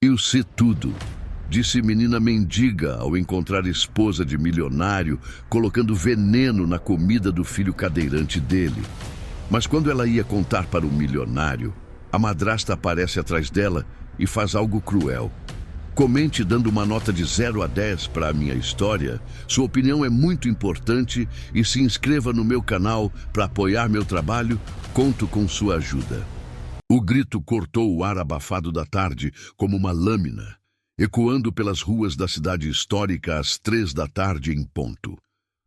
Eu sei tudo, disse menina mendiga ao encontrar esposa de milionário colocando veneno na comida do filho cadeirante dele. Mas quando ela ia contar para o milionário, a madrasta aparece atrás dela e faz algo cruel. Comente dando uma nota de 0 a 10 para a minha história. Sua opinião é muito importante e se inscreva no meu canal para apoiar meu trabalho. Conto com sua ajuda. O grito cortou o ar abafado da tarde como uma lâmina, ecoando pelas ruas da cidade histórica às 3 da tarde em ponto.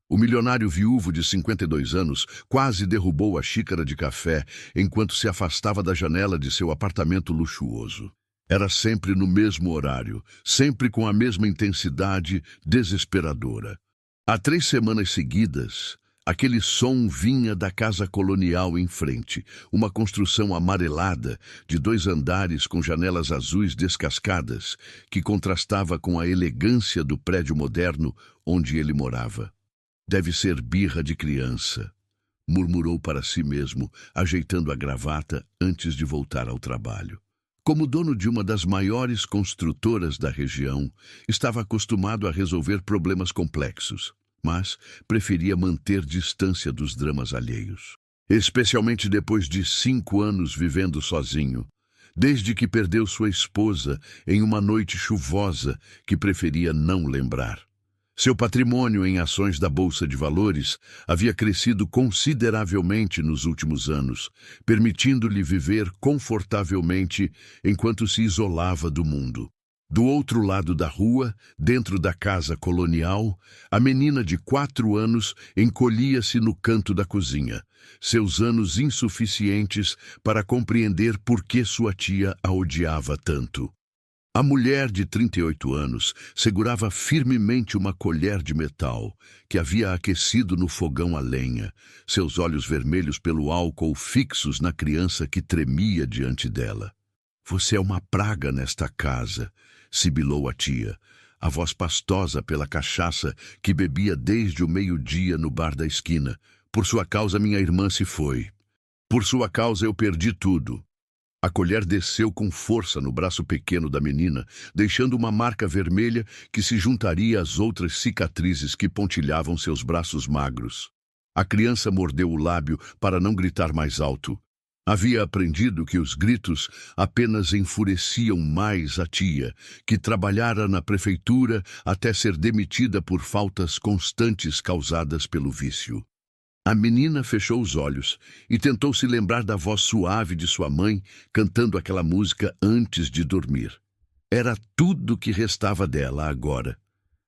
O milionário viúvo de 52 anos quase derrubou a xícara de café enquanto se afastava da janela de seu apartamento luxuoso. Era sempre no mesmo horário, sempre com a mesma intensidade desesperadora. Há 3 semanas seguidas, aquele som vinha da casa colonial em frente, uma construção amarelada de 2 andares com janelas azuis descascadas, que contrastava com a elegância do prédio moderno onde ele morava. Deve ser birra de criança, murmurou para si mesmo, ajeitando a gravata antes de voltar ao trabalho. Como dono de uma das maiores construtoras da região, estava acostumado a resolver problemas complexos, mas preferia manter distância dos dramas alheios. Especialmente depois de 5 anos vivendo sozinho, desde que perdeu sua esposa em uma noite chuvosa que preferia não lembrar. Seu patrimônio em ações da Bolsa de Valores havia crescido consideravelmente nos últimos anos, permitindo-lhe viver confortavelmente enquanto se isolava do mundo. Do outro lado da rua, dentro da casa colonial, a menina de 4 anos encolhia-se no canto da cozinha, seus anos insuficientes para compreender por que sua tia a odiava tanto. A mulher de 38 anos segurava firmemente uma colher de metal que havia aquecido no fogão a lenha, seus olhos vermelhos pelo álcool fixos na criança que tremia diante dela. "Você é uma praga nesta casa", sibilou a tia, a voz pastosa pela cachaça que bebia desde o meio-dia no bar da esquina. "Por sua causa minha irmã se foi. Por sua causa eu perdi tudo." A colher desceu com força no braço pequeno da menina, deixando uma marca vermelha que se juntaria às outras cicatrizes que pontilhavam seus braços magros. A criança mordeu o lábio para não gritar mais alto. Havia aprendido que os gritos apenas enfureciam mais a tia, que trabalhara na prefeitura até ser demitida por faltas constantes causadas pelo vício. A menina fechou os olhos e tentou se lembrar da voz suave de sua mãe cantando aquela música antes de dormir. Era tudo que restava dela agora.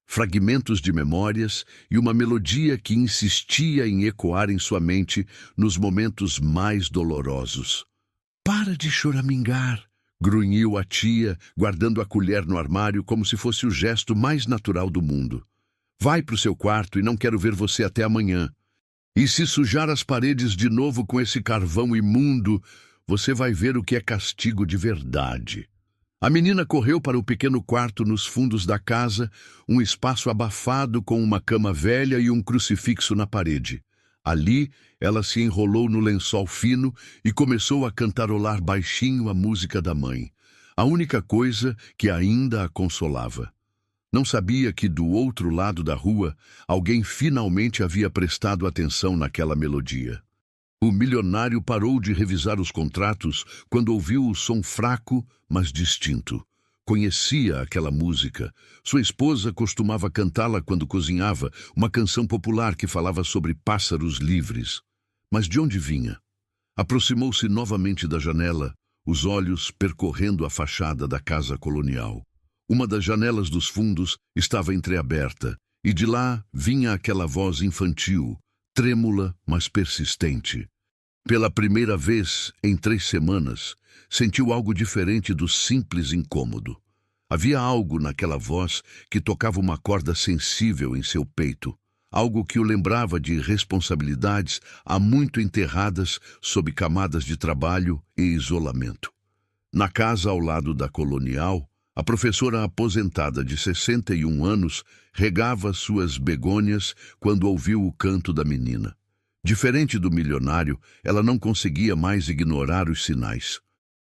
Fragmentos de memórias e uma melodia que insistia em ecoar em sua mente nos momentos mais dolorosos. "Para de choramingar", grunhiu a tia, guardando a colher no armário como se fosse o gesto mais natural do mundo. "Vai para o seu quarto e não quero ver você até amanhã. E se sujar as paredes de novo com esse carvão imundo, você vai ver o que é castigo de verdade." A menina correu para o pequeno quarto nos fundos da casa, um espaço abafado com uma cama velha e um crucifixo na parede. Ali, ela se enrolou no lençol fino e começou a cantarolar baixinho a música da mãe, a única coisa que ainda a consolava. Não sabia que do outro lado da rua alguém finalmente havia prestado atenção naquela melodia. O milionário parou de revisar os contratos quando ouviu o som fraco, mas distinto. Conhecia aquela música. Sua esposa costumava cantá-la quando cozinhava, uma canção popular que falava sobre pássaros livres. Mas de onde vinha? Aproximou-se novamente da janela, os olhos percorrendo a fachada da casa colonial. Uma das janelas dos fundos estava entreaberta, e de lá vinha aquela voz infantil, trêmula, mas persistente. Pela primeira vez em 3 semanas, sentiu algo diferente do simples incômodo. Havia algo naquela voz que tocava uma corda sensível em seu peito, algo que o lembrava de responsabilidades há muito enterradas sob camadas de trabalho e isolamento. Na casa ao lado da colonial, a professora aposentada de 61 anos regava suas begônias quando ouviu o canto da menina. Diferente do milionário, ela não conseguia mais ignorar os sinais.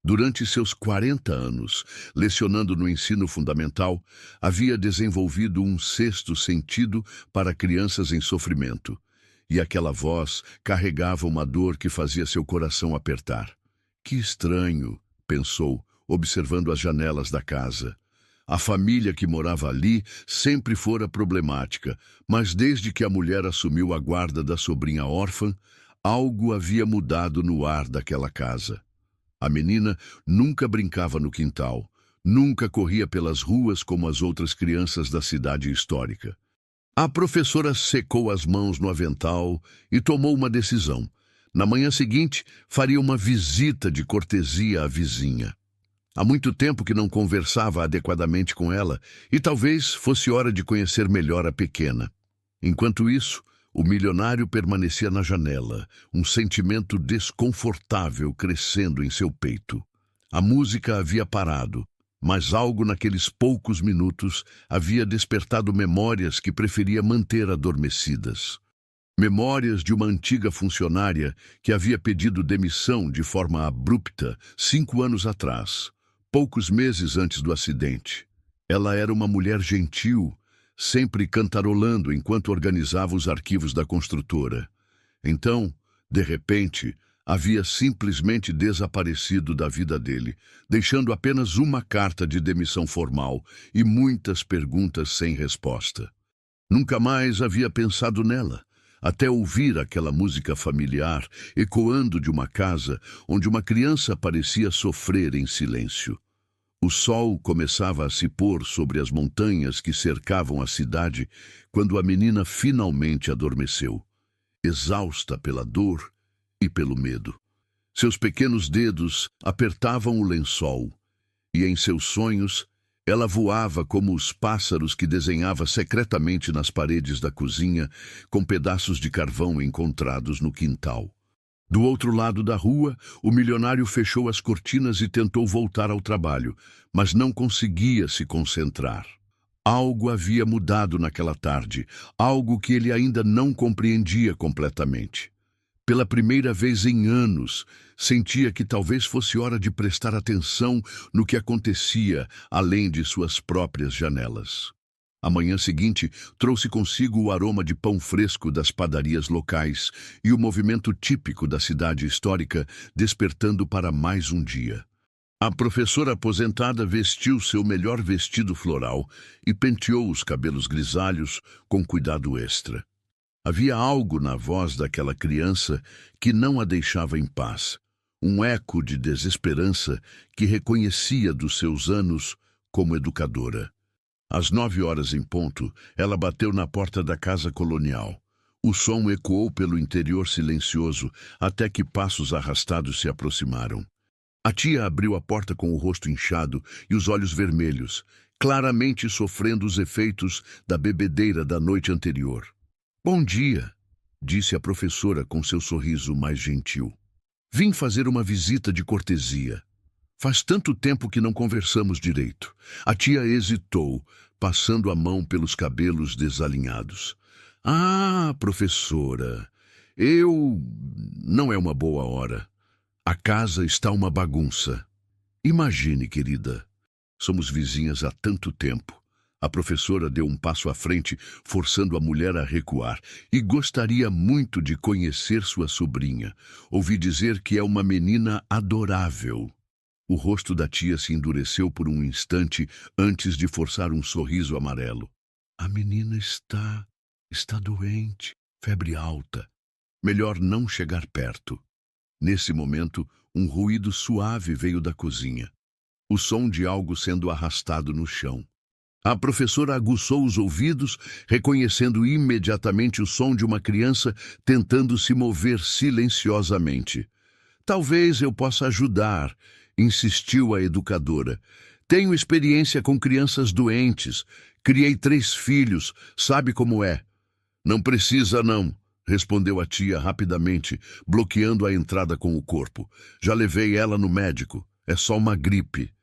Durante seus 40 anos, lecionando no ensino fundamental, havia desenvolvido um sexto sentido para crianças em sofrimento. E aquela voz carregava uma dor que fazia seu coração apertar. Que estranho, pensou, observando as janelas da casa. A família que morava ali sempre fora problemática, mas desde que a mulher assumiu a guarda da sobrinha órfã, algo havia mudado no ar daquela casa. A menina nunca brincava no quintal, nunca corria pelas ruas como as outras crianças da cidade histórica. A professora secou as mãos no avental e tomou uma decisão. Na manhã seguinte, faria uma visita de cortesia à vizinha. Há muito tempo que não conversava adequadamente com ela e talvez fosse hora de conhecer melhor a pequena. Enquanto isso, o milionário permanecia na janela, um sentimento desconfortável crescendo em seu peito. A música havia parado, mas algo naqueles poucos minutos havia despertado memórias que preferia manter adormecidas. Memórias de uma antiga funcionária que havia pedido demissão de forma abrupta 5 anos atrás, poucos meses antes do acidente. Ela era uma mulher gentil, sempre cantarolando enquanto organizava os arquivos da construtora. Então, de repente, havia simplesmente desaparecido da vida dele, deixando apenas uma carta de demissão formal e muitas perguntas sem resposta. Nunca mais havia pensado nela, até ouvir aquela música familiar ecoando de uma casa onde uma criança parecia sofrer em silêncio. O sol começava a se pôr sobre as montanhas que cercavam a cidade quando a menina finalmente adormeceu, exausta pela dor e pelo medo. Seus pequenos dedos apertavam o lençol e, em seus sonhos, ela voava como os pássaros que desenhava secretamente nas paredes da cozinha com pedaços de carvão encontrados no quintal. Do outro lado da rua, o milionário fechou as cortinas e tentou voltar ao trabalho, mas não conseguia se concentrar. Algo havia mudado naquela tarde, algo que ele ainda não compreendia completamente. Pela primeira vez em anos, sentia que talvez fosse hora de prestar atenção no que acontecia além de suas próprias janelas. A manhã seguinte trouxe consigo o aroma de pão fresco das padarias locais e o movimento típico da cidade histórica despertando para mais um dia. A professora aposentada vestiu seu melhor vestido floral e penteou os cabelos grisalhos com cuidado extra. Havia algo na voz daquela criança que não a deixava em paz, um eco de desesperança que reconhecia dos seus anos como educadora. Às 9 horas em ponto, ela bateu na porta da casa colonial. O som ecoou pelo interior silencioso até que passos arrastados se aproximaram. A tia abriu a porta com o rosto inchado e os olhos vermelhos, claramente sofrendo os efeitos da bebedeira da noite anterior. "Bom dia", disse a professora com seu sorriso mais gentil. "Vim fazer uma visita de cortesia. Faz tanto tempo que não conversamos direito." A tia hesitou, passando a mão pelos cabelos desalinhados. "Ah, professora, não é uma boa hora. A casa está uma bagunça. Imagine, querida, somos vizinhas há tanto tempo." A professora deu um passo à frente, forçando a mulher a recuar. "E gostaria muito de conhecer sua sobrinha. Ouvi dizer que é uma menina adorável." O rosto da tia se endureceu por um instante antes de forçar um sorriso amarelo. "A menina está doente, febre alta. Melhor não chegar perto." Nesse momento, um ruído suave veio da cozinha. O som de algo sendo arrastado no chão. A professora aguçou os ouvidos, reconhecendo imediatamente o som de uma criança tentando se mover silenciosamente. "Talvez eu possa ajudar", insistiu a educadora. "Tenho experiência com crianças doentes. Criei 3 filhos, sabe como é." "Não precisa, não", respondeu a tia rapidamente, bloqueando a entrada com o corpo. "Já levei ela no médico. É só uma gripe."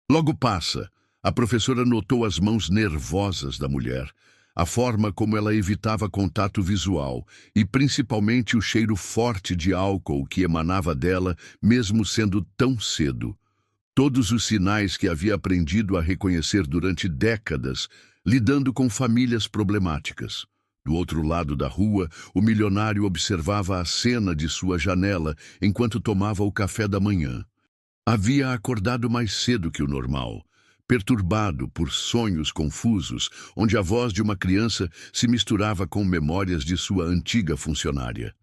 Logo passa. A professora notou as mãos nervosas da mulher, a forma como ela evitava contato visual e principalmente o cheiro forte de álcool que emanava dela, mesmo sendo tão cedo. Todos os sinais que havia aprendido a reconhecer durante décadas, lidando com famílias problemáticas. Do outro lado da rua, o milionário observava a cena de sua janela enquanto tomava o café da manhã. Havia acordado mais cedo que o normal, perturbado por sonhos confusos, onde a voz de uma criança se misturava com memórias de sua antiga funcionária.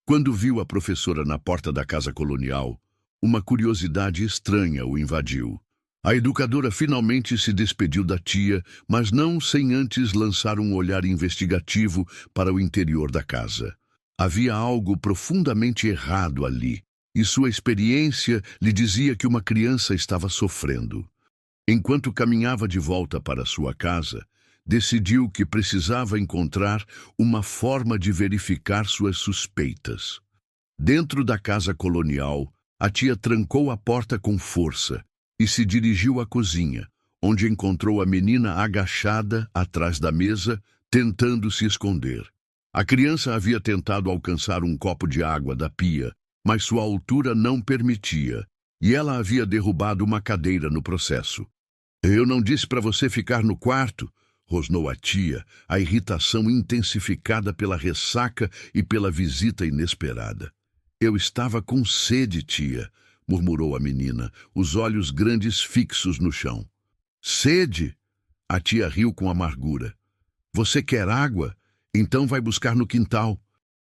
Quando viu a professora na porta da casa colonial, uma curiosidade estranha o invadiu. A educadora finalmente se despediu da tia, mas não sem antes lançar um olhar investigativo para o interior da casa. Havia algo profundamente errado ali, e sua experiência lhe dizia que uma criança estava sofrendo. Enquanto caminhava de volta para sua casa, decidiu que precisava encontrar uma forma de verificar suas suspeitas. Dentro da casa colonial, a tia trancou a porta com força e se dirigiu à cozinha, onde encontrou a menina agachada atrás da mesa, tentando se esconder. A criança havia tentado alcançar um copo de água da pia, mas sua altura não permitia, e ela havia derrubado uma cadeira no processo. "Eu não disse para você ficar no quarto?", rosnou a tia, a irritação intensificada pela ressaca e pela visita inesperada. "Eu estava com sede, tia", murmurou a menina, os olhos grandes fixos no chão. "Sede?", a tia riu com amargura. "Você quer água? Então vai buscar no quintal.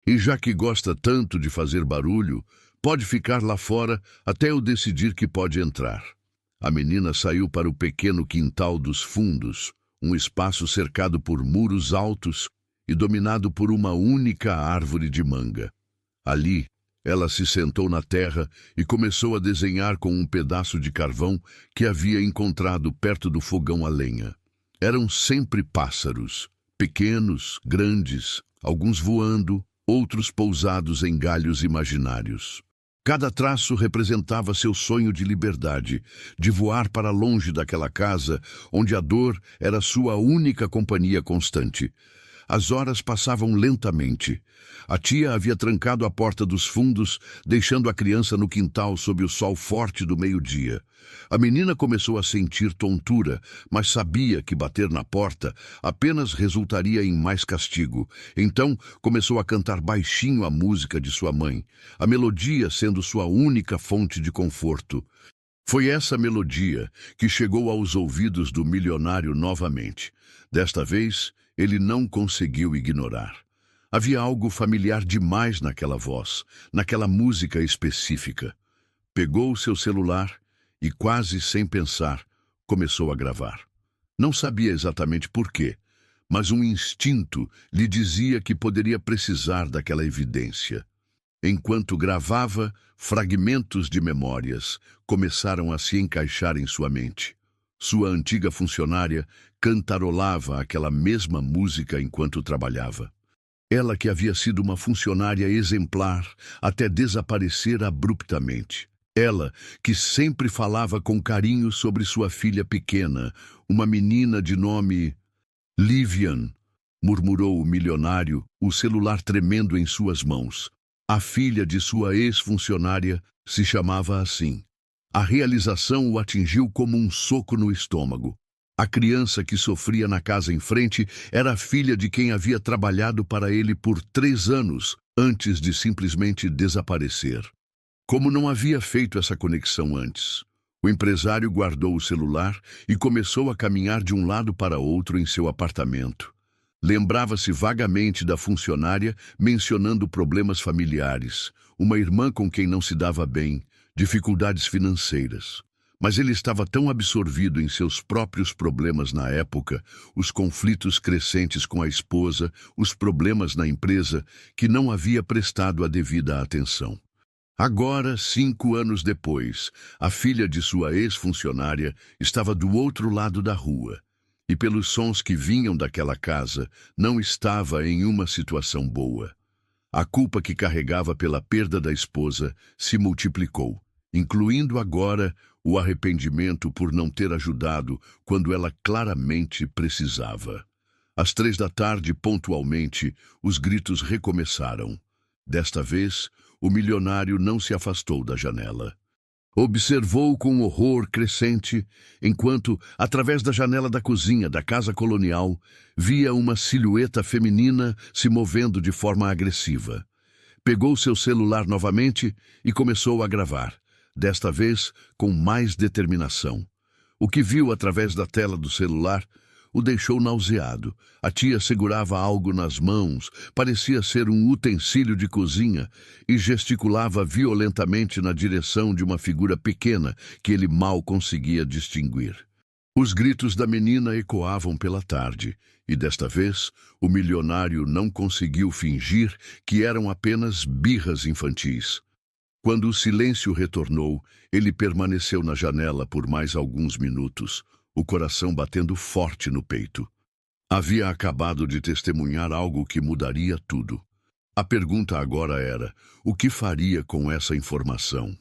E já que gosta tanto de fazer barulho, pode ficar lá fora até eu decidir que pode entrar." A menina saiu para o pequeno quintal dos fundos, um espaço cercado por muros altos e dominado por uma única árvore de manga. Ali, ela se sentou na terra e começou a desenhar com um pedaço de carvão que havia encontrado perto do fogão a lenha. Eram sempre pássaros, pequenos, grandes, alguns voando, outros pousados em galhos imaginários. Cada traço representava seu sonho de liberdade, de voar para longe daquela casa onde a dor era sua única companhia constante. As horas passavam lentamente. A tia havia trancado a porta dos fundos, deixando a criança no quintal sob o sol forte do meio-dia. A menina começou a sentir tontura, mas sabia que bater na porta apenas resultaria em mais castigo. Então começou a cantar baixinho a música de sua mãe, a melodia sendo sua única fonte de conforto. Foi essa melodia que chegou aos ouvidos do milionário novamente. Desta vez, ele não conseguiu ignorar. Havia algo familiar demais naquela voz, naquela música específica. Pegou seu celular e, quase sem pensar, começou a gravar. Não sabia exatamente por quê, mas um instinto lhe dizia que poderia precisar daquela evidência. Enquanto gravava, fragmentos de memórias começaram a se encaixar em sua mente. Sua antiga funcionária cantarolava aquela mesma música enquanto trabalhava. Ela que havia sido uma funcionária exemplar até desaparecer abruptamente. Ela que sempre falava com carinho sobre sua filha pequena, uma menina de nome Livian, murmurou o milionário, o celular tremendo em suas mãos. A filha de sua ex-funcionária se chamava assim. A realização o atingiu como um soco no estômago. A criança que sofria na casa em frente era a filha de quem havia trabalhado para ele por 3 anos, antes de simplesmente desaparecer. Como não havia feito essa conexão antes, o empresário guardou o celular e começou a caminhar de um lado para outro em seu apartamento. Lembrava-se vagamente da funcionária mencionando problemas familiares, uma irmã com quem não se dava bem, dificuldades financeiras. Mas ele estava tão absorvido em seus próprios problemas na época, os conflitos crescentes com a esposa, os problemas na empresa, que não havia prestado a devida atenção. Agora, 5 anos depois, a filha de sua ex-funcionária estava do outro lado da rua, e pelos sons que vinham daquela casa, não estava em uma situação boa. A culpa que carregava pela perda da esposa se multiplicou, incluindo agora o arrependimento por não ter ajudado quando ela claramente precisava. Às 3 da tarde, pontualmente, os gritos recomeçaram. Desta vez, o milionário não se afastou da janela. Observou com horror crescente, enquanto, através da janela da cozinha da casa colonial, via uma silhueta feminina se movendo de forma agressiva. Pegou seu celular novamente e começou a gravar, desta vez com mais determinação. O que viu através da tela do celular o deixou nauseado. A tia segurava algo nas mãos, parecia ser um utensílio de cozinha, e gesticulava violentamente na direção de uma figura pequena que ele mal conseguia distinguir. Os gritos da menina ecoavam pela tarde, e desta vez o milionário não conseguiu fingir que eram apenas birras infantis. Quando o silêncio retornou, ele permaneceu na janela por mais alguns minutos, o coração batendo forte no peito. Havia acabado de testemunhar algo que mudaria tudo. A pergunta agora era: o que faria com essa informação?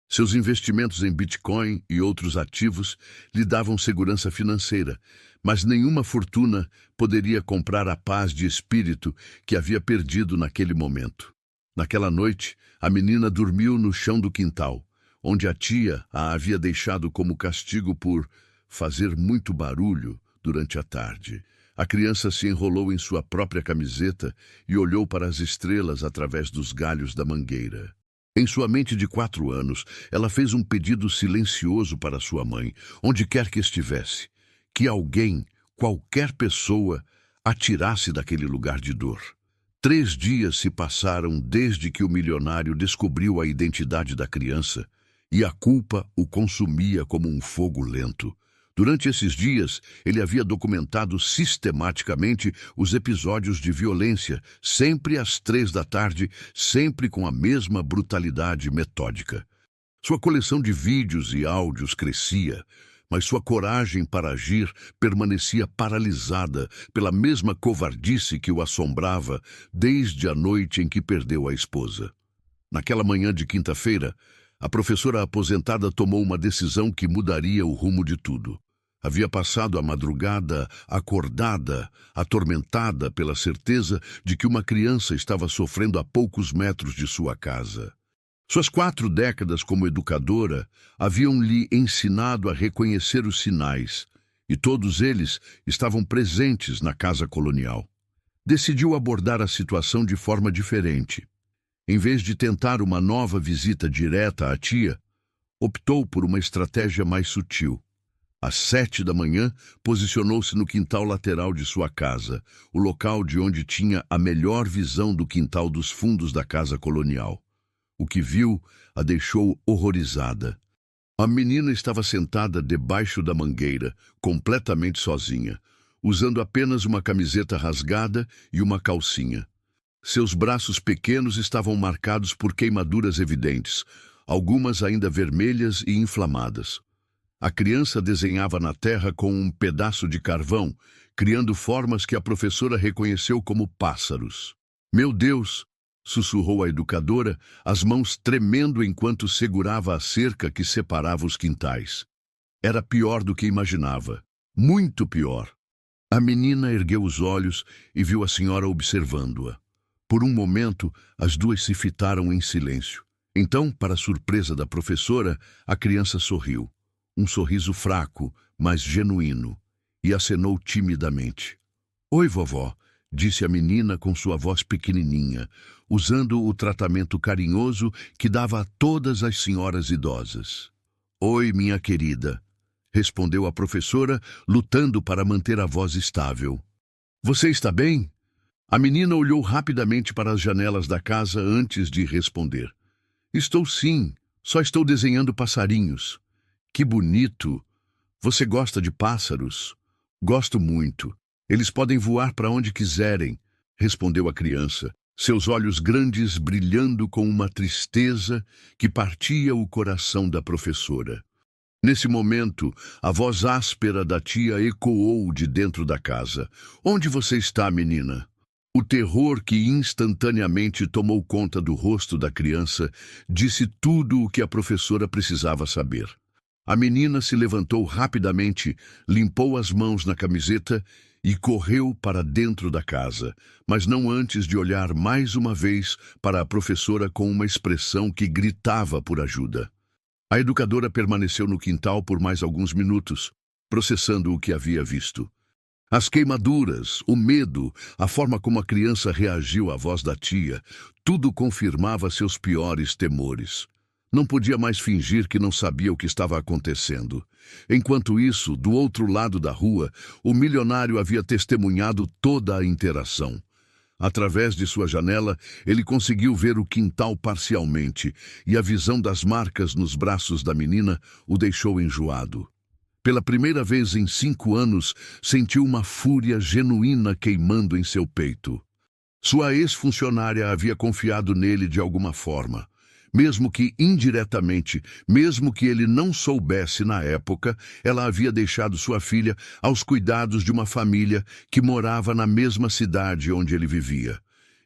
Seus investimentos em Bitcoin e outros ativos lhe davam segurança financeira, mas nenhuma fortuna poderia comprar a paz de espírito que havia perdido naquele momento. Naquela noite, a menina dormiu no chão do quintal, onde a tia a havia deixado como castigo por fazer muito barulho durante a tarde. A criança se enrolou em sua própria camiseta e olhou para as estrelas através dos galhos da mangueira. Em sua mente de 4 anos, ela fez um pedido silencioso para sua mãe, onde quer que estivesse, que alguém, qualquer pessoa, a tirasse daquele lugar de dor. 3 dias se passaram desde que o milionário descobriu a identidade da criança, e a culpa o consumia como um fogo lento. Durante esses dias, ele havia documentado sistematicamente os episódios de violência, sempre às 3 da tarde, sempre com a mesma brutalidade metódica. Sua coleção de vídeos e áudios crescia, mas sua coragem para agir permanecia paralisada pela mesma covardice que o assombrava desde a noite em que perdeu a esposa. Naquela manhã de quinta-feira, a professora aposentada tomou uma decisão que mudaria o rumo de tudo. Havia passado a madrugada acordada, atormentada pela certeza de que uma criança estava sofrendo a poucos metros de sua casa. Suas 4 décadas como educadora haviam-lhe ensinado a reconhecer os sinais, e todos eles estavam presentes na casa colonial. Decidiu abordar a situação de forma diferente. Em vez de tentar uma nova visita direta à tia, optou por uma estratégia mais sutil. Às 7 da manhã, posicionou-se no quintal lateral de sua casa, o local de onde tinha a melhor visão do quintal dos fundos da casa colonial. O que viu a deixou horrorizada. A menina estava sentada debaixo da mangueira, completamente sozinha, usando apenas uma camiseta rasgada e uma calcinha. Seus braços pequenos estavam marcados por queimaduras evidentes, algumas ainda vermelhas e inflamadas. A criança desenhava na terra com um pedaço de carvão, criando formas que a professora reconheceu como pássaros. "Meu Deus!", sussurrou a educadora, as mãos tremendo enquanto segurava a cerca que separava os quintais. Era pior do que imaginava. Muito pior. A menina ergueu os olhos e viu a senhora observando-a. Por um momento, as duas se fitaram em silêncio. Então, para a surpresa da professora, a criança sorriu. Um sorriso fraco, mas genuíno, e acenou timidamente. "Oi, vovó", disse a menina com sua voz pequenininha, usando o tratamento carinhoso que dava a todas as senhoras idosas. "Oi, minha querida", respondeu a professora, lutando para manter a voz estável. "Você está bem?" A menina olhou rapidamente para as janelas da casa antes de responder. "Estou sim, só estou desenhando passarinhos." "Que bonito! Você gosta de pássaros?" "Gosto muito. Eles podem voar para onde quiserem", respondeu a criança, seus olhos grandes brilhando com uma tristeza que partia o coração da professora. Nesse momento, a voz áspera da tia ecoou de dentro da casa. "Onde você está, menina?" O terror que instantaneamente tomou conta do rosto da criança disse tudo o que a professora precisava saber. A menina se levantou rapidamente, limpou as mãos na camiseta e correu para dentro da casa, mas não antes de olhar mais uma vez para a professora com uma expressão que gritava por ajuda. A educadora permaneceu no quintal por mais alguns minutos, processando o que havia visto. As queimaduras, o medo, a forma como a criança reagiu à voz da tia, tudo confirmava seus piores temores. Não podia mais fingir que não sabia o que estava acontecendo. Enquanto isso, do outro lado da rua, o milionário havia testemunhado toda a interação. Através de sua janela, ele conseguiu ver o quintal parcialmente, e a visão das marcas nos braços da menina o deixou enjoado. Pela primeira vez em 5 anos, sentiu uma fúria genuína queimando em seu peito. Sua ex-funcionária havia confiado nele de alguma forma. Mesmo que indiretamente, mesmo que ele não soubesse na época, ela havia deixado sua filha aos cuidados de uma família que morava na mesma cidade onde ele vivia.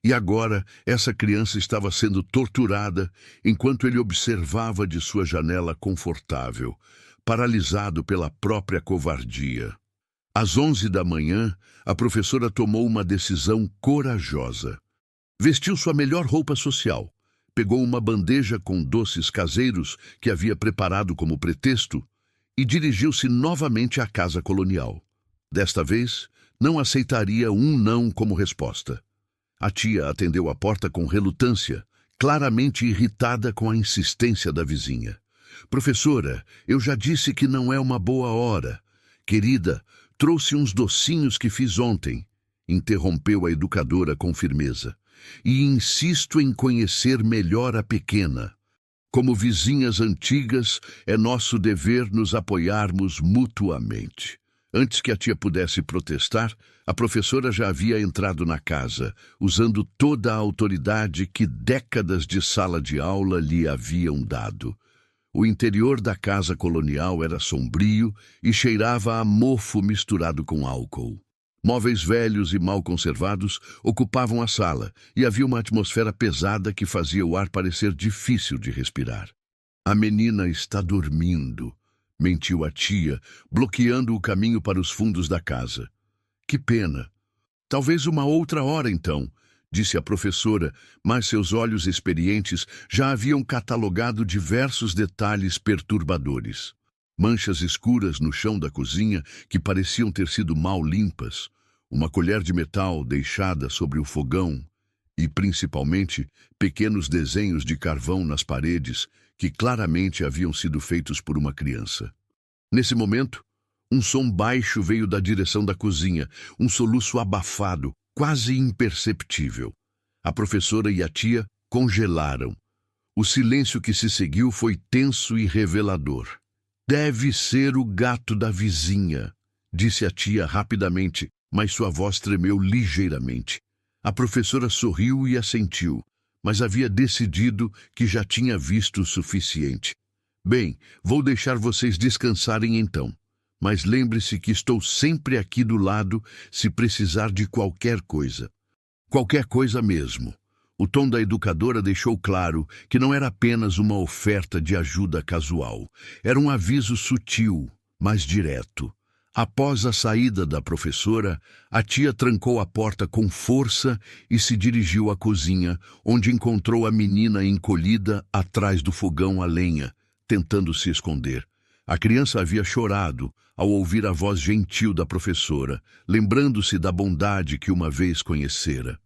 E agora, essa criança estava sendo torturada enquanto ele observava de sua janela confortável, paralisado pela própria covardia. Às 11 da manhã, a professora tomou uma decisão corajosa. Vestiu sua melhor roupa social. Pegou uma bandeja com doces caseiros que havia preparado como pretexto e dirigiu-se novamente à casa colonial. Desta vez, não aceitaria um não como resposta. A tia atendeu a porta com relutância, claramente irritada com a insistência da vizinha. Professora, eu já disse que não é uma boa hora. Querida, trouxe uns docinhos que fiz ontem, interrompeu a educadora com firmeza. E insisto em conhecer melhor a pequena. Como vizinhas antigas, é nosso dever nos apoiarmos mutuamente. Antes que a tia pudesse protestar, a professora já havia entrado na casa, usando toda a autoridade que décadas de sala de aula lhe haviam dado. O interior da casa colonial era sombrio e cheirava a mofo misturado com álcool. Móveis velhos e mal conservados ocupavam a sala e havia uma atmosfera pesada que fazia o ar parecer difícil de respirar. A menina está dormindo, mentiu a tia, bloqueando o caminho para os fundos da casa. Que pena. Talvez uma outra hora então, disse a professora, mas seus olhos experientes já haviam catalogado diversos detalhes perturbadores. Manchas escuras no chão da cozinha que pareciam ter sido mal limpas, uma colher de metal deixada sobre o fogão e, principalmente, pequenos desenhos de carvão nas paredes que claramente haviam sido feitos por uma criança. Nesse momento, um som baixo veio da direção da cozinha, um soluço abafado, quase imperceptível. A professora e a tia congelaram. O silêncio que se seguiu foi tenso e revelador. Deve ser o gato da vizinha, disse a tia rapidamente, mas sua voz tremeu ligeiramente. A professora sorriu e assentiu, mas havia decidido que já tinha visto o suficiente. Bem, vou deixar vocês descansarem então, mas lembre-se que estou sempre aqui do lado se precisar de qualquer coisa. Qualquer coisa mesmo. O tom da educadora deixou claro que não era apenas uma oferta de ajuda casual. Era um aviso sutil, mas direto. Após a saída da professora, a tia trancou a porta com força e se dirigiu à cozinha, onde encontrou a menina encolhida atrás do fogão a lenha, tentando se esconder. A criança havia chorado ao ouvir a voz gentil da professora, lembrando-se da bondade que uma vez conhecera.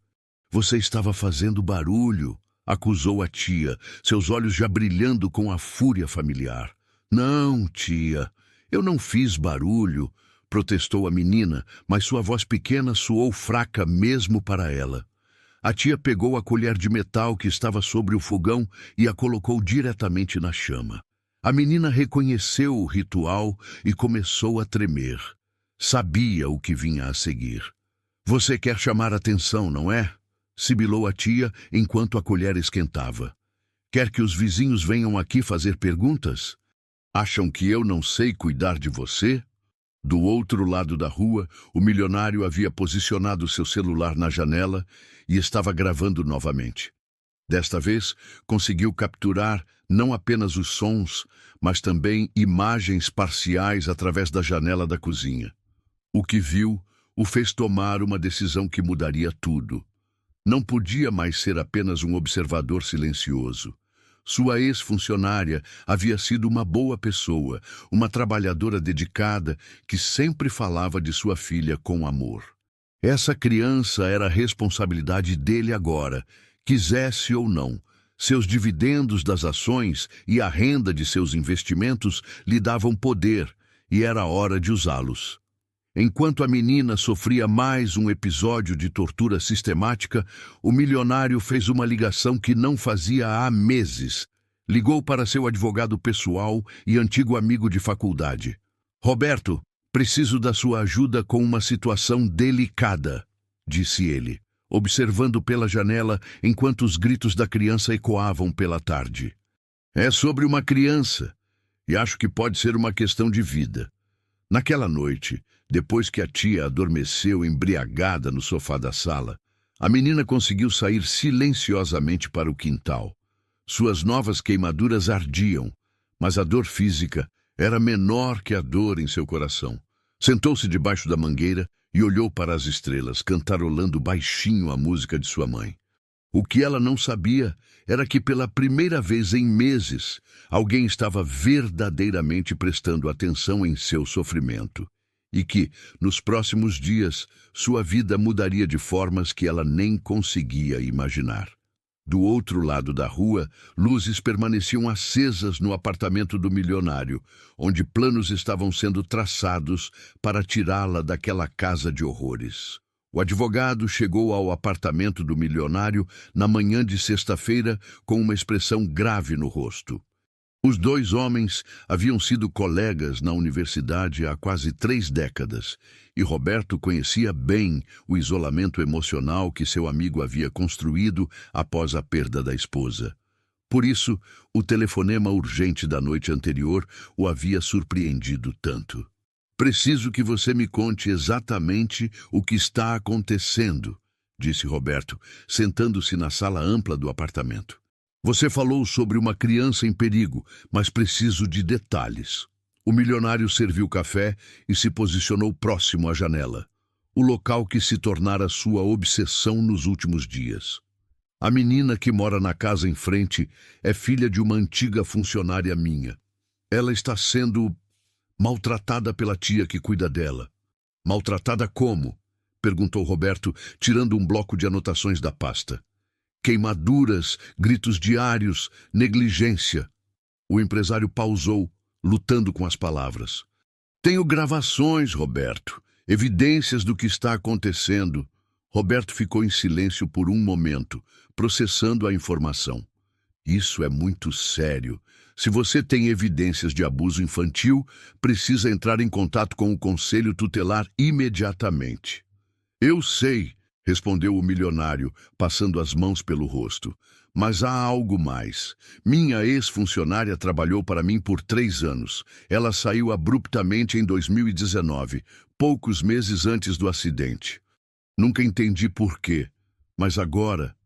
Você estava fazendo barulho, acusou a tia, seus olhos já brilhando com a fúria familiar. Não, tia, eu não fiz barulho, protestou a menina, mas sua voz pequena soou fraca mesmo para ela. A tia pegou a colher de metal que estava sobre o fogão e a colocou diretamente na chama. A menina reconheceu o ritual e começou a tremer. Sabia o que vinha a seguir. Você quer chamar atenção, não é? Sibilou a tia enquanto a colher esquentava. Quer que os vizinhos venham aqui fazer perguntas? Acham que eu não sei cuidar de você? Do outro lado da rua, o milionário havia posicionado seu celular na janela e estava gravando novamente. Desta vez, conseguiu capturar não apenas os sons, mas também imagens parciais através da janela da cozinha. O que viu o fez tomar uma decisão que mudaria tudo. Não podia mais ser apenas um observador silencioso. Sua ex-funcionária havia sido uma boa pessoa, uma trabalhadora dedicada que sempre falava de sua filha com amor. Essa criança era a responsabilidade dele agora, quisesse ou não. Seus dividendos das ações e a renda de seus investimentos lhe davam poder, e era hora de usá-los. Enquanto a menina sofria mais um episódio de tortura sistemática, o milionário fez uma ligação que não fazia há meses. Ligou para seu advogado pessoal e antigo amigo de faculdade. "Roberto, preciso da sua ajuda com uma situação delicada", disse ele, observando pela janela enquanto os gritos da criança ecoavam pela tarde. "É sobre uma criança, e acho que pode ser uma questão de vida." Naquela noite, depois que a tia adormeceu embriagada no sofá da sala, a menina conseguiu sair silenciosamente para o quintal. Suas novas queimaduras ardiam, mas a dor física era menor que a dor em seu coração. Sentou-se debaixo da mangueira e olhou para as estrelas, cantarolando baixinho a música de sua mãe. O que ela não sabia era que pela primeira vez em meses, alguém estava verdadeiramente prestando atenção em seu sofrimento. E que, nos próximos dias, sua vida mudaria de formas que ela nem conseguia imaginar. Do outro lado da rua, luzes permaneciam acesas no apartamento do milionário, onde planos estavam sendo traçados para tirá-la daquela casa de horrores. O advogado chegou ao apartamento do milionário na manhã de sexta-feira com uma expressão grave no rosto. Os dois homens haviam sido colegas na universidade há quase 3 décadas, e Roberto conhecia bem o isolamento emocional que seu amigo havia construído após a perda da esposa. Por isso, o telefonema urgente da noite anterior o havia surpreendido tanto. "Preciso que você me conte exatamente o que está acontecendo", disse Roberto, sentando-se na sala ampla do apartamento. "Você falou sobre uma criança em perigo, mas preciso de detalhes." O milionário serviu café e se posicionou próximo à janela, o local que se tornara sua obsessão nos últimos dias. "A menina que mora na casa em frente é filha de uma antiga funcionária minha. Ela está sendo maltratada pela tia que cuida dela." "Maltratada como?" perguntou Roberto, tirando um bloco de anotações da pasta. "Queimaduras, gritos diários, negligência." O empresário pausou, lutando com as palavras. "Tenho gravações, Roberto, evidências do que está acontecendo." Roberto ficou em silêncio por um momento, processando a informação. "Isso é muito sério. Se você tem evidências de abuso infantil, precisa entrar em contato com o Conselho Tutelar imediatamente." "Eu sei", respondeu o milionário, passando as mãos pelo rosto. "Mas há algo mais. Minha ex-funcionária trabalhou para mim por 3 anos. Ela saiu abruptamente em 2019, poucos meses antes do acidente. Nunca entendi por quê, mas agora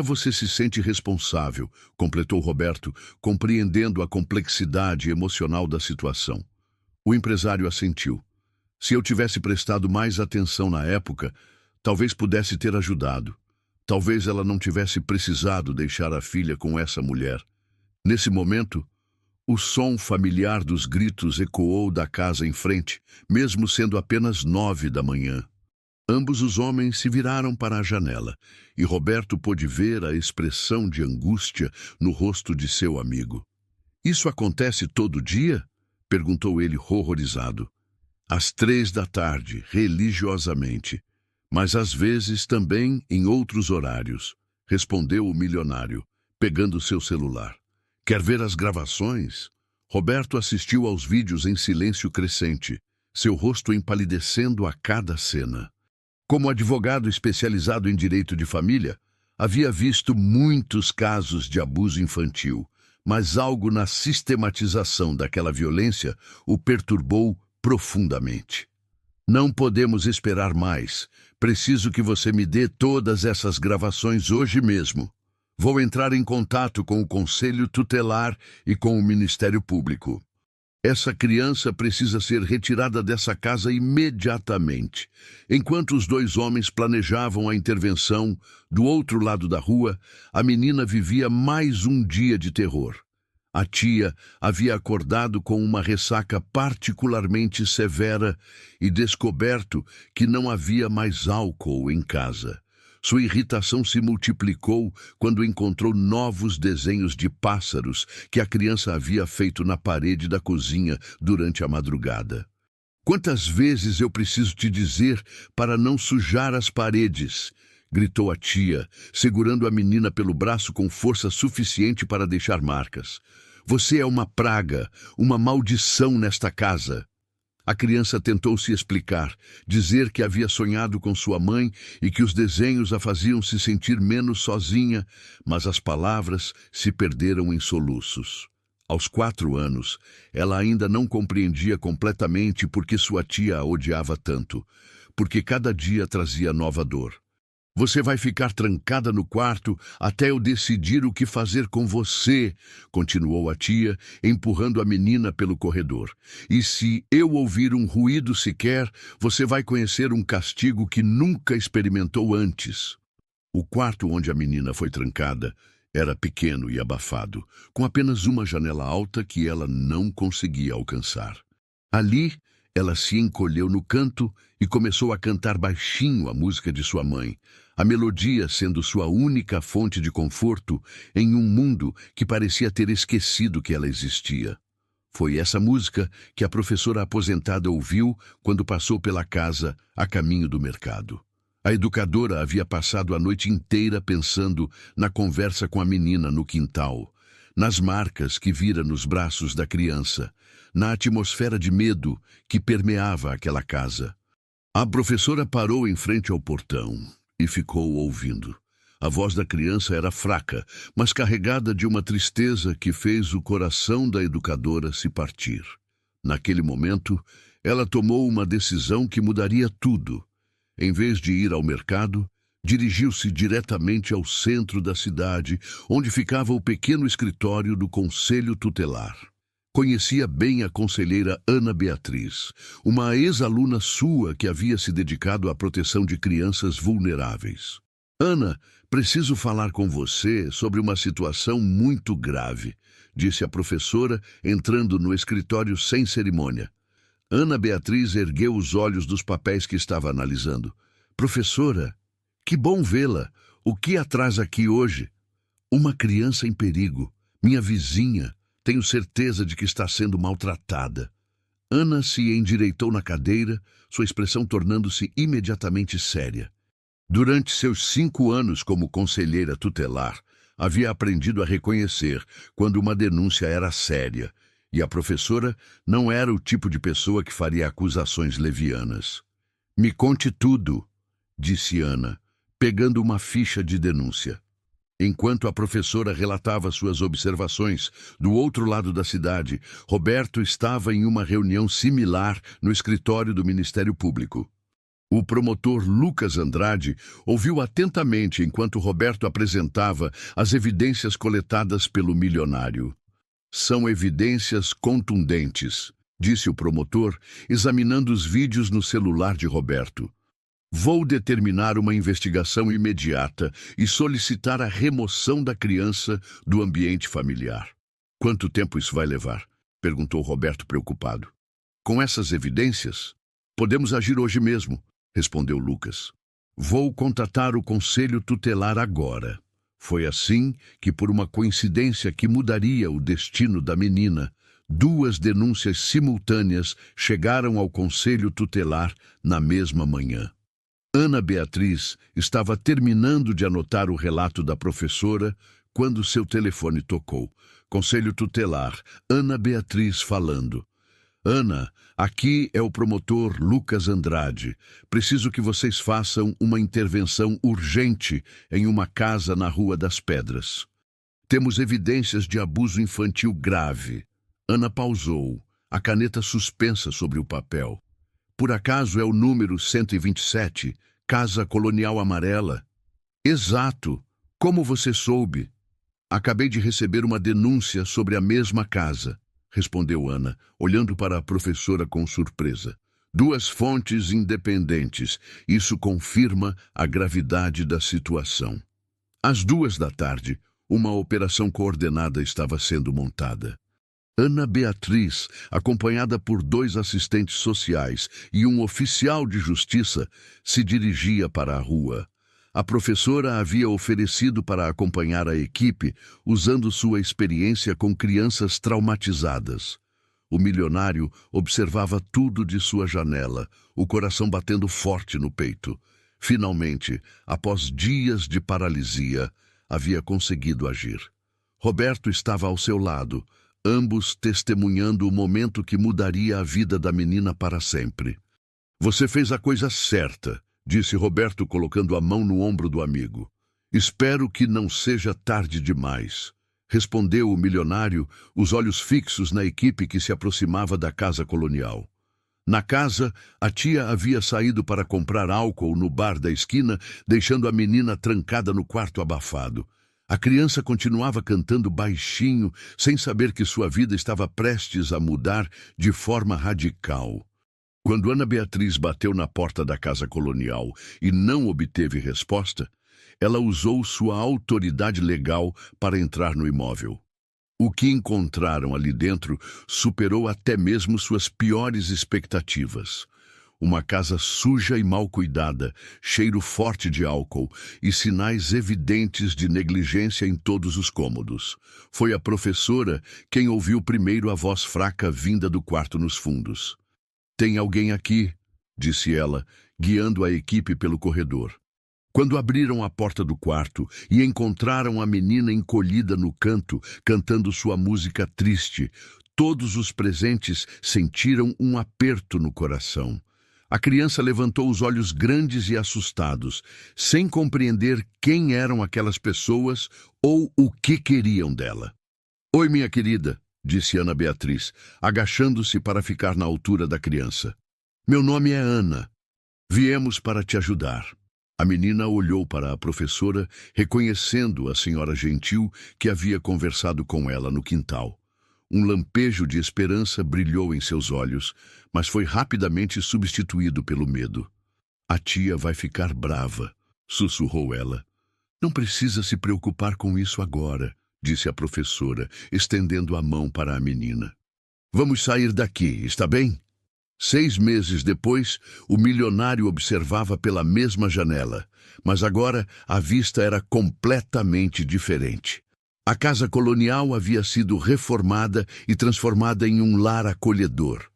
você se sente responsável", completou Roberto, compreendendo a complexidade emocional da situação. O empresário assentiu. "Se eu tivesse prestado mais atenção na época, talvez pudesse ter ajudado. Talvez ela não tivesse precisado deixar a filha com essa mulher." Nesse momento, o som familiar dos gritos ecoou da casa em frente, mesmo sendo apenas 9 da manhã. Ambos os homens se viraram para a janela, e Roberto pôde ver a expressão de angústia no rosto de seu amigo. "Isso acontece todo dia?" perguntou ele horrorizado. "Às 3 da tarde, religiosamente. Mas às vezes também em outros horários", respondeu o milionário, pegando seu celular. "Quer ver as gravações?" Roberto assistiu aos vídeos em silêncio crescente, seu rosto empalidecendo a cada cena. Como advogado especializado em direito de família, havia visto muitos casos de abuso infantil, mas algo na sistematização daquela violência o perturbou profundamente. "Não podemos esperar mais. Preciso que você me dê todas essas gravações hoje mesmo. Vou entrar em contato com o Conselho Tutelar e com o Ministério Público." Essa criança precisa ser retirada dessa casa imediatamente. Enquanto os dois homens planejavam a intervenção, do outro lado da rua, a menina vivia mais um dia de terror. A tia havia acordado com uma ressaca particularmente severa e descoberto que não havia mais álcool em casa. Sua irritação se multiplicou quando encontrou novos desenhos de pássaros que a criança havia feito na parede da cozinha durante a madrugada. "Quantas vezes eu preciso te dizer para não sujar as paredes?", gritou a tia, segurando a menina pelo braço com força suficiente para deixar marcas. "Você é uma praga, uma maldição nesta casa." A criança tentou se explicar, dizer que havia sonhado com sua mãe e que os desenhos a faziam se sentir menos sozinha, mas as palavras se perderam em soluços. Aos 4 anos, ela ainda não compreendia completamente por que sua tia a odiava tanto, porque cada dia trazia nova dor. "Você vai ficar trancada no quarto até eu decidir o que fazer com você", continuou a tia, empurrando a menina pelo corredor. "E se eu ouvir um ruído sequer, você vai conhecer um castigo que nunca experimentou antes." O quarto onde a menina foi trancada era pequeno e abafado, com apenas uma janela alta que ela não conseguia alcançar. Ali, ela se encolheu no canto e começou a cantar baixinho a música de sua mãe, a melodia sendo sua única fonte de conforto em um mundo que parecia ter esquecido que ela existia. Foi essa música que a professora aposentada ouviu quando passou pela casa a caminho do mercado. A educadora havia passado a noite inteira pensando na conversa com a menina no quintal, nas marcas que vira nos braços da criança, na atmosfera de medo que permeava aquela casa. A professora parou em frente ao portão e ficou ouvindo. A voz da criança era fraca, mas carregada de uma tristeza que fez o coração da educadora se partir. Naquele momento, ela tomou uma decisão que mudaria tudo. Em vez de ir ao mercado, dirigiu-se diretamente ao centro da cidade, onde ficava o pequeno escritório do Conselho Tutelar. Conhecia bem a conselheira Ana Beatriz, uma ex-aluna sua que havia se dedicado à proteção de crianças vulneráveis. "Ana, preciso falar com você sobre uma situação muito grave", disse a professora, entrando no escritório sem cerimônia. Ana Beatriz ergueu os olhos dos papéis que estava analisando. "Professora, que bom vê-la. O que a traz aqui hoje?" "Uma criança em perigo. Minha vizinha. Tenho certeza de que está sendo maltratada." Ana se endireitou na cadeira, sua expressão tornando-se imediatamente séria. Durante seus 5 anos como conselheira tutelar, havia aprendido a reconhecer quando uma denúncia era séria, e a professora não era o tipo de pessoa que faria acusações levianas. "Me conte tudo", disse Ana, pegando uma ficha de denúncia. Enquanto a professora relatava suas observações, do outro lado da cidade, Roberto estava em uma reunião similar no escritório do Ministério Público. O promotor Lucas Andrade ouviu atentamente enquanto Roberto apresentava as evidências coletadas pelo milionário. "São evidências contundentes", disse o promotor, examinando os vídeos no celular de Roberto. "Vou determinar uma investigação imediata e solicitar a remoção da criança do ambiente familiar." "Quanto tempo isso vai levar?" perguntou Roberto preocupado. "Com essas evidências, podemos agir hoje mesmo", respondeu Lucas. "Vou contatar o Conselho Tutelar agora." Foi assim que, por uma coincidência que mudaria o destino da menina, 2 denúncias simultâneas chegaram ao Conselho Tutelar na mesma manhã. Ana Beatriz estava terminando de anotar o relato da professora quando seu telefone tocou. Conselho Tutelar, Ana Beatriz falando. "Ana, aqui é o promotor Lucas Andrade. Preciso que vocês façam uma intervenção urgente em uma casa na Rua das Pedras. Temos evidências de abuso infantil grave." Ana pausou, a caneta suspensa sobre o papel. "Por acaso é o número 127, Casa Colonial Amarela?" "Exato. Como você soube?" "Acabei de receber uma denúncia sobre a mesma casa", respondeu Ana, olhando para a professora com surpresa. Duas fontes independentes. Isso confirma a gravidade da situação. Às 2 da tarde, uma operação coordenada estava sendo montada. Ana Beatriz, acompanhada por 2 assistentes sociais e um oficial de justiça, se dirigia para a rua. A professora havia oferecido para acompanhar a equipe, usando sua experiência com crianças traumatizadas. O milionário observava tudo de sua janela, o coração batendo forte no peito. Finalmente, após dias de paralisia, havia conseguido agir. Roberto estava ao seu lado, ambos testemunhando o momento que mudaria a vida da menina para sempre. Você fez a coisa certa, disse Roberto colocando a mão no ombro do amigo. Espero que não seja tarde demais, respondeu o milionário, os olhos fixos na equipe que se aproximava da casa colonial. Na casa, a tia havia saído para comprar álcool no bar da esquina, deixando a menina trancada no quarto abafado. A criança continuava cantando baixinho, sem saber que sua vida estava prestes a mudar de forma radical. Quando Ana Beatriz bateu na porta da casa colonial e não obteve resposta, ela usou sua autoridade legal para entrar no imóvel. O que encontraram ali dentro superou até mesmo suas piores expectativas. Uma casa suja e mal cuidada, cheiro forte de álcool e sinais evidentes de negligência em todos os cômodos. Foi a professora quem ouviu primeiro a voz fraca vinda do quarto nos fundos. Tem alguém aqui, disse ela, guiando a equipe pelo corredor. Quando abriram a porta do quarto e encontraram a menina encolhida no canto, cantando sua música triste, todos os presentes sentiram um aperto no coração. A criança levantou os olhos grandes e assustados, sem compreender quem eram aquelas pessoas ou o que queriam dela. Oi, minha querida, disse Ana Beatriz, agachando-se para ficar na altura da criança. Meu nome é Ana. Viemos para te ajudar. A menina olhou para a professora, reconhecendo a senhora gentil que havia conversado com ela no quintal. Um lampejo de esperança brilhou em seus olhos, mas foi rapidamente substituído pelo medo. A tia vai ficar brava, sussurrou ela. Não precisa se preocupar com isso agora, disse a professora, estendendo a mão para a menina. Vamos sair daqui, está bem? 6 meses depois, o milionário observava pela mesma janela, mas agora a vista era completamente diferente. A casa colonial havia sido reformada e transformada em um lar acolhedor.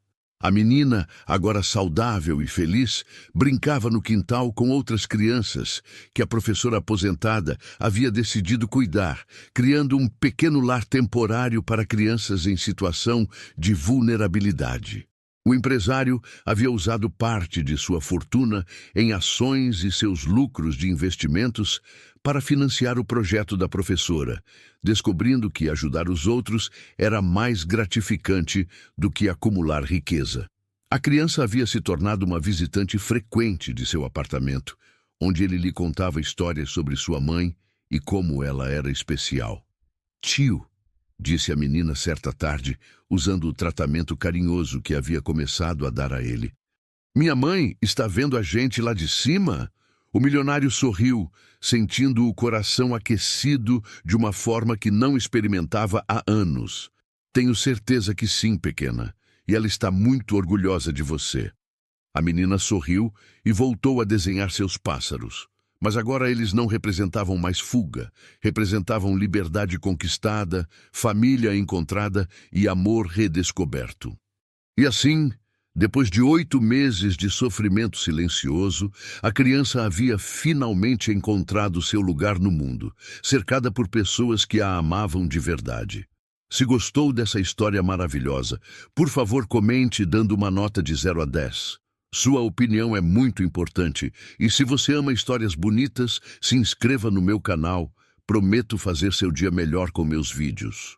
A menina, agora saudável e feliz, brincava no quintal com outras crianças que a professora aposentada havia decidido cuidar, criando um pequeno lar temporário para crianças em situação de vulnerabilidade. O empresário havia usado parte de sua fortuna em ações e seus lucros de investimentos para financiar o projeto da professora, descobrindo que ajudar os outros era mais gratificante do que acumular riqueza. A criança havia se tornado uma visitante frequente de seu apartamento, onde ele lhe contava histórias sobre sua mãe e como ela era especial. Tio, disse a menina certa tarde, usando o tratamento carinhoso que havia começado a dar a ele. Minha mãe está vendo a gente lá de cima? O milionário sorriu, sentindo o coração aquecido de uma forma que não experimentava há anos. Tenho certeza que sim, pequena, e ela está muito orgulhosa de você. A menina sorriu e voltou a desenhar seus pássaros. Mas agora eles não representavam mais fuga, representavam liberdade conquistada, família encontrada e amor redescoberto. E assim, depois de 8 meses de sofrimento silencioso, a criança havia finalmente encontrado seu lugar no mundo, cercada por pessoas que a amavam de verdade. Se gostou dessa história maravilhosa, por favor comente dando uma nota de 0 a 10. Sua opinião é muito importante e se você ama histórias bonitas, se inscreva no meu canal. Prometo fazer seu dia melhor com meus vídeos.